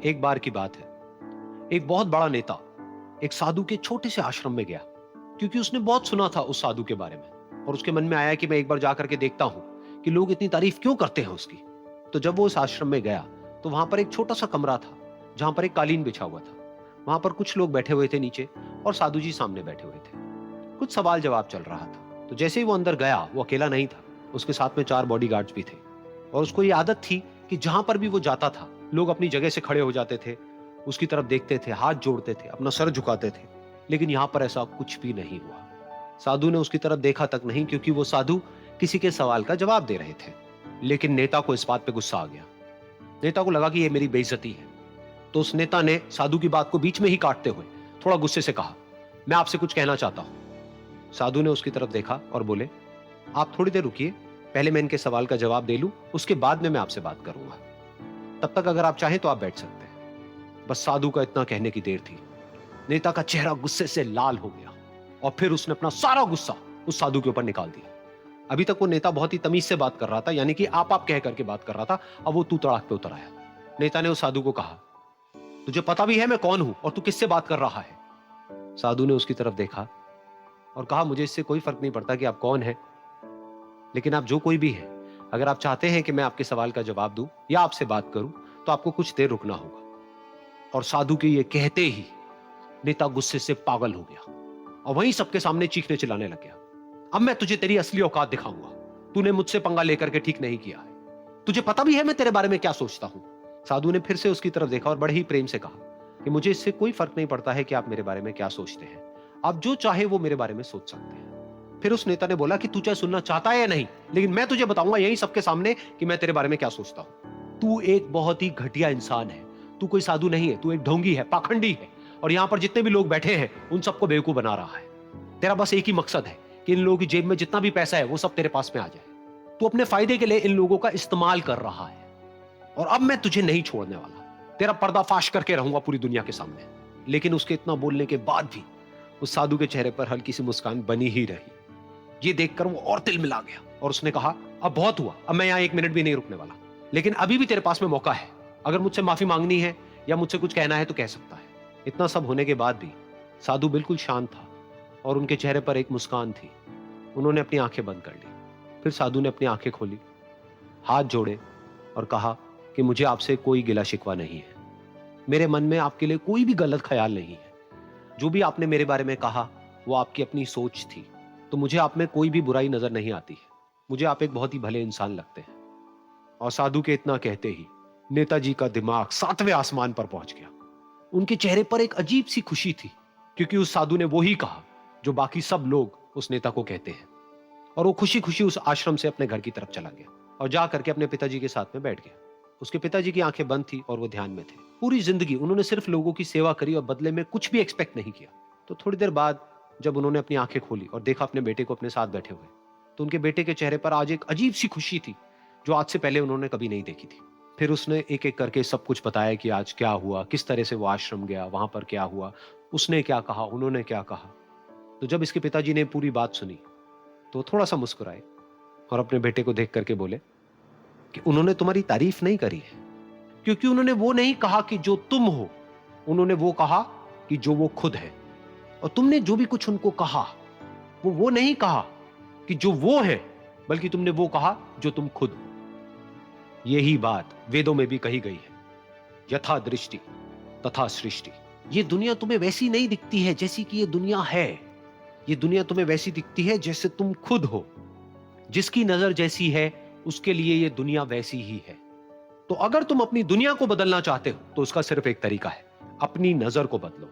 एक बार की बात है, एक बहुत बड़ा नेता एक साधु के छोटे से आश्रम में गया, क्योंकि उसने बहुत सुना था उस साधु के बारे में और उसके मन में आया कि मैं एक बार जाकर के देखता हूं कि लोग इतनी तारीफ क्यों करते हैं उसकी। तो जब वो उस आश्रम में गया तो वहां पर एक छोटा सा कमरा था जहां पर एक कालीन बिछा हुआ था। वहां पर कुछ लोग बैठे हुए थे नीचे और साधु जी सामने बैठे हुए थे। कुछ सवाल जवाब चल रहा था। तो जैसे ही वो अंदर गया, वो अकेला नहीं था, उसके साथ में 4 बॉडीगार्ड्स भी थे और उसको ये आदत थी कि जहां पर भी वो जाता था लोग अपनी जगह से खड़े हो जाते थे, उसकी तरफ देखते थे, हाथ जोड़ते थे, अपना सर झुकाते थे। लेकिन यहां पर ऐसा कुछ भी नहीं हुआ। साधु ने उसकी तरफ देखा तक नहीं, क्योंकि वो साधु किसी के सवाल का जवाब दे रहे थे। लेकिन नेता को इस बात पे गुस्सा आ गया। नेता को लगा कि ये मेरी बेइज्जती है। तो उस नेता ने साधु की बात को बीच में ही काटते हुए थोड़ा गुस्से से कहा, मैं आपसे कुछ कहना चाहता हूं। साधु ने उसकी तरफ देखा और बोले, आप थोड़ी देर रुकिए, पहले मैं इनके सवाल का जवाब दे लूं, उसके बाद में मैं आपसे बात करूंगा। तब तक अगर आप चाहें तो आप बैठ सकते हैं। बस साधु का इतना कहने की देर थी। नेता का चेहरा गुस्से से लाल हो गया और फिर उसने अपना सारा गुस्सा उस साधु के ऊपर निकाल दिया। अभी तक वो नेता बहुत ही तमीज से बात कर रहा था, यानी कि आप कह करके बात कर रहा था। अब वो तू तड़ाक पे उतर आया। नेता ने उस साधु को कहा, तुझे पता भी है मैं कौन हूं और तू किससे बात कर रहा है? साधु ने उसकी तरफ देखा और कहा, मुझे इससे कोई फर्क नहीं पड़ता कि आप कौन हैं, लेकिन आप जो कोई भी है, अगर आप चाहते हैं कि मैं आपके सवाल का जवाब दूं या आपसे बात करूं तो आपको कुछ देर रुकना होगा। और साधु के ये कहते ही नेता गुस्से से पागल हो गया और वहीं सबके सामने चीखने चिल्लाने लग गया, अब मैं तुझे तेरी असली औकात दिखाऊंगा। तूने मुझसे पंगा लेकर के ठीक नहीं किया है। तुझे पता भी है मैं तेरे बारे में क्या सोचता हूं। साधु ने फिर से उसकी तरफ देखा और बड़े ही प्रेम से कहा कि मुझे इससे कोई फर्क नहीं पड़ता है कि आप मेरे बारे में क्या सोचते हैं। आप जो चाहे वो मेरे बारे में सोच सकते हैं। फिर उस नेता ने बोला कि तू चाहे सुनना चाहता है या नहीं, लेकिन मैं तुझे बताऊंगा यही सबके सामने कि मैं तेरे बारे में क्या सोचता हूं। तू एक बहुत ही घटिया इंसान है। तू कोई साधु नहीं है, तू एक ढोंगी है, पाखंडी है और यहां पर जितने भी लोग बैठे हैं उन सबको बेवकूफ बना रहा है। तेरा बस एक ही मकसद है कि इन लोगों की जेब में जितना भी पैसा है वो सब तेरे पास में आ जाए। तू अपने फायदे के लिए इन लोगों का इस्तेमाल कर रहा है और अब मैं तुझे नहीं छोड़ने वाला। तेरा पर्दाफाश करके रहूंगा पूरी दुनिया के सामने। लेकिन उसके इतना बोलने के बाद भी उस साधु के चेहरे पर हल्की सी मुस्कान बनी ही रही। ये देखकर वो और तिल मिला गया और उसने कहा, अब बहुत हुआ, अब मैं यहां 1 मिनट भी नहीं रुकने वाला। लेकिन अभी भी तेरे पास में मौका है। अगर मुझसे माफी मांगनी है या मुझसे कुछ कहना है तो कह सकता है। इतना सब होने के बाद भी साधु बिल्कुल शांत था और उनके चेहरे पर एक मुस्कान थी। उन्होंने अपनी आंखें बंद कर ली। फिर साधु ने अपनी आंखें खोली, हाथ जोड़े और कहा कि मुझे आपसे कोई गिला शिकवा नहीं है। मेरे मन में आपके लिए कोई भी गलत ख्याल नहीं है। जो भी आपने मेरे बारे में कहा वो आपकी अपनी सोच थी। तो मुझे आप में कोई भी बुराई नजर नहीं आती है। मुझे आप एक बहुत ही भले इंसान लगते हैं। और साधु के इतना कहते ही नेताजी का दिमाग 7वें आसमान पर पहुंच गया। उनके चेहरे पर एक अजीब सी खुशी थी, क्योंकि उस साधु ने वही कहा जो बाकी सब लोग उस नेता को कहते हैं। और वो खुशी खुशी उस आश्रम से अपने घर की तरफ चला गया और जा करके अपने पिताजी के साथ में बैठ गया। उसके पिताजी की आंखें बंद थी और वो ध्यान में थे। पूरी जिंदगी उन्होंने सिर्फ लोगों की सेवा करी और बदले में कुछ भी एक्सपेक्ट नहीं किया। तो थोड़ी देर बाद जब उन्होंने अपनी आंखें खोली और देखा अपने बेटे को अपने साथ बैठे हुए, तो उनके बेटे के चेहरे पर आज एक अजीब सी खुशी थी जो आज से पहले उन्होंने कभी नहीं देखी थी। फिर उसने एक एक करके सब कुछ बताया कि आज क्या हुआ, किस तरह से वो आश्रम गया, वहां पर क्या हुआ, उसने क्या कहा, उन्होंने क्या कहा। तो जब इसके पिताजी ने पूरी बात सुनी तो थोड़ा सा मुस्कुराए और अपने बेटे को देख करके बोले कि उन्होंने तुम्हारी तारीफ नहीं करी है, क्योंकि उन्होंने वो नहीं कहा कि जो तुम हो, उन्होंने वो कहा कि जो वो खुद है। और तुमने जो भी कुछ उनको कहा वो नहीं कहा कि जो वो है, बल्कि तुमने वो कहा जो तुम खुद हो। यही बात वेदों में भी कही गई है, यथा दृष्टि तथा सृष्टि। ये दुनिया तुम्हें वैसी नहीं दिखती है जैसी कि ये दुनिया है। ये दुनिया तुम्हें वैसी दिखती है जैसे तुम खुद हो। जिसकी नजर जैसी है उसके लिए ये दुनिया वैसी ही है। तो अगर तुम अपनी दुनिया को बदलना चाहते हो तो उसका सिर्फ एक तरीका है, अपनी नजर को बदलो।